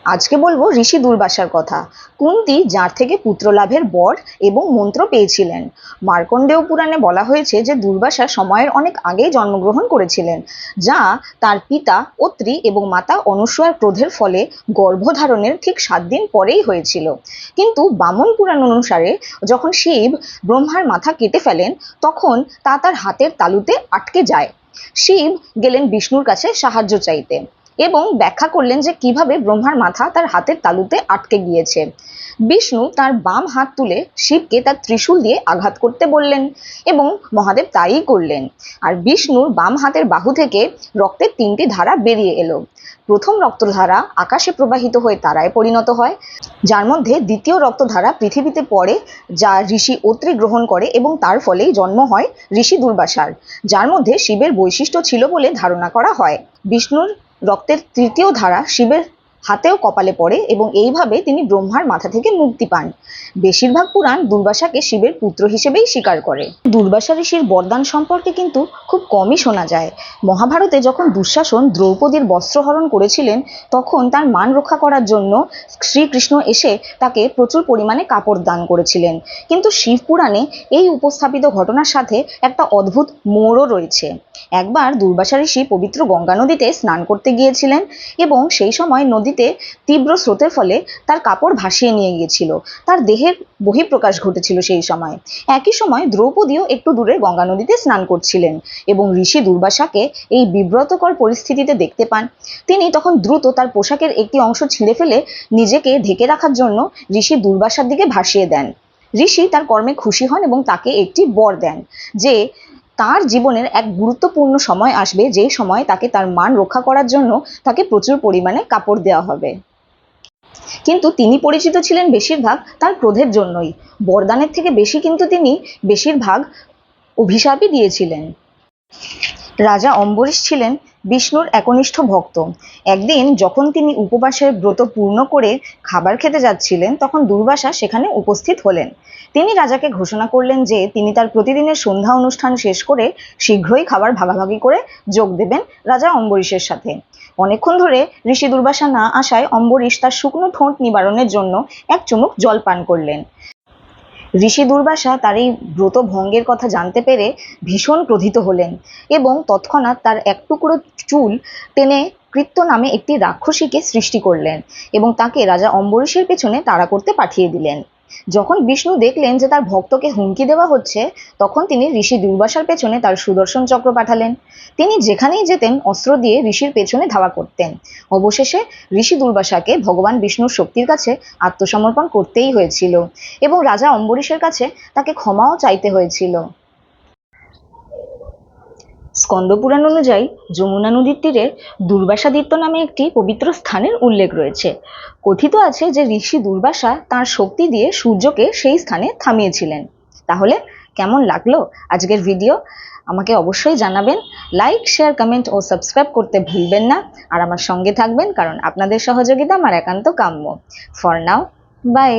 আজকে বলবো ঋষি দুর্বাসার কথা। কুন্তী যার থেকে পুত্র লাভের বর এবং মন্ত্র পেয়েছিলেন। মার্কণ্ডেয় পুরাণে বলা হয়েছে যে দুর্বাসা সময়ের অনেক আগেই জন্মগ্রহণ করেছিলেন, যা তার পিতা অত্রি এবং মাতা অনুসূয়ার ক্রোধের ফলে গর্ভধারণের ঠিক 7 দিন পরেই হয়েছিল। কিন্তু বামন পুরাণ অনুসারে যখন শিব ব্রহ্মার মাথা কেটে ফেলেন, তখন তা তার হাতের তালুতে আটকে যায়। শিব গেলেন বিষ্ণুর কাছে সাহায্য চাইতে এবং ব্যাখ্যা করলেন যে কিভাবে ব্রহ্মার মাথা তার হাতের তালুতে আটকে গিয়েছে। বিষ্ণু তার বাম হাত তুলে শিবকে তার ত্রিশূল দিয়ে আঘাত করতে বললেন এবং মহাদেব তাই করলেন। আর বিষ্ণুর বাম হাতের বাহু থেকে রক্তের 3টি ধারা বেরিয়ে এলো। প্রথম রক্তধারা আকাশে প্রবাহিত হয়ে তারায় পরিণত হয়, যার মধ্যে দ্বিতীয় রক্তধারা পৃথিবীতে পড়ে, যা ঋষি অত্রি গ্রহণ করে এবং তার ফলেই জন্ম হয় ঋষি দুর্বাসার, যার মধ্যে শিবের বৈশিষ্ট্য ছিল বলে ধারণা করা হয়। বিষ্ণুর রক্তের তৃতীয় ধারা শিবের হাতেও কপালে পড়ে এবং এইভাবে তিনি ব্রহ্মার মাথা থেকে মুক্তি পান। বেশিরভাগ পুরাণ দুর্বাসাকে শিবের পুত্র হিসেবেই স্বীকার করে। দুর্বাসা ঋষির বরদান সম্পর্কে কিন্তু খুব কমই শোনা যায়। মহাভারতে যখন দুঃশাসন দ্রৌপদীর বস্ত্রহরণ করেছিলেন, তখন তার মান রক্ষা করার জন্য শ্রীকৃষ্ণ এসে তাকে প্রচুর পরিমাণে কাপড় দান করেছিলেন। কিন্তু শিব পুরাণে এই উপস্থাপিত ঘটনার সাথে একটা অদ্ভুত মোড়ও রয়েছে। একবার দুর্বাসা ঋষি পবিত্র গঙ্গা নদীতে স্নান করতে গিয়েছিলেন এবং সেই সময় নদীতে তীব্র স্রোতের ফলে তার কাপড় ভাসিয়ে নিয়ে গিয়েছিল। তার দেহের বহিঃপ্রকাশ ঘটেছিল সেই সময়। একই সময় দ্রৌপদীও একটু দূরে গঙ্গা নদীতে স্নান করছিলেন এবং ঋষি দুর্বাসাকে এই বিব্রতকর পরিস্থিতিতে দেখতে পান। তিনি তখন দ্রুত তার পোশাকের একটি অংশ ছিঁড়ে ফেলে নিজেকে ঢেকে রাখার জন্য ঋষি দুর্বাসার দিকে ভাসিয়ে দেন। ঋষি তার কর্মে খুশি হন এবং তাকে একটি বর দেন যে তার জীবনের এক গুরুত্বপূর্ণ সময় আসবে, যেই সময় তাকে তার মান রক্ষা করার জন্য তাকে প্রচুর পরিমাণে কাপড় দেওয়া হবে। কিন্তু তিনি পরিচিত ছিলেন বেশিরভাগ তার ক্রোধের জন্যই। বরদানের থেকে বেশি কিন্তু তিনি বেশিরভাগ অভিশাপই দিয়েছিলেন। রাজা অম্বরীশ ছিলেন বিষ্ণুর একনিষ্ঠ ভক্ত। একদিন যখন তিনি উপবাসের ব্রত পূর্ণ করে খাবার খেতে যাচ্ছিলেন, তখন দুর্বাসা সেখানে উপস্থিত হলেন। তিনি রাজাকে ঘোষণা করলেন যে তিনি তার প্রতিদিনের সন্ধ্যা অনুষ্ঠান শেষ করে শীঘ্রই খাবার ভাগাভাগি করে যোগ দেবেন রাজা অম্বরীশের সাথে। অনেকক্ষণ ধরে ঋষি দুর্বাসা না আসায় অম্বরীশ তার শুকনো ঠোঁট নিবারণের জন্য এক চুমুক জল পান করলেন। ঋষি দুর্বাসা তার এই ব্রত ভঙ্গের কথা জানতে পেরে ভীষণ ক্রোধিত হলেন এবং তৎক্ষণাৎ তার এক টুকরো চুল টেনে কৃত্য নামে একটি রাক্ষসীকে সৃষ্টি করলেন এবং তাকে রাজা অম্বরীশের পেছনে তাড়া করতে পাঠিয়ে দিলেন। যখন বিষ্ণু দেখলেন যে তার ভক্তকে হুমকি দেওয়া হচ্ছে, তখন তিনি ঋষি দুর্বাসার পেছনে তার সুদর্শন চক্র পাঠালেন। তিনি যেখানেই যেতেন অস্ত্র দিয়ে ঋষির পেছনে ধাওয়া করতেন। অবশেষে ঋষি দুর্বাসাকে ভগবান বিষ্ণুর শক্তির কাছে আত্মসমর্পণ করতেই হয়েছিল এবং রাজা অম্বরীশের কাছে তাকে ক্ষমাও চাইতে হয়েছিল। স্কন্দপুরাণ অনুযায়ী যমুনা নদীর তীরে দুর্বাসাদিত্য নামে একটি পবিত্র স্থানের উল্লেখ রয়েছে। কথিত আছে যে ঋষি দুর্বাসা তাঁর শক্তি দিয়ে সূর্যকে সেই স্থানে থামিয়েছিলেন। তাহলে কেমন লাগলো আজকের ভিডিও? আমাকে অবশ্যই জানাবেন। লাইক, শেয়ার, কমেন্ট ও সাবস্ক্রাইব করতে ভুলবেন না। আর আমার সঙ্গে থাকবেন, কারণ আপনাদের সহযোগিতা আমার একান্ত কাম্য। For now, by.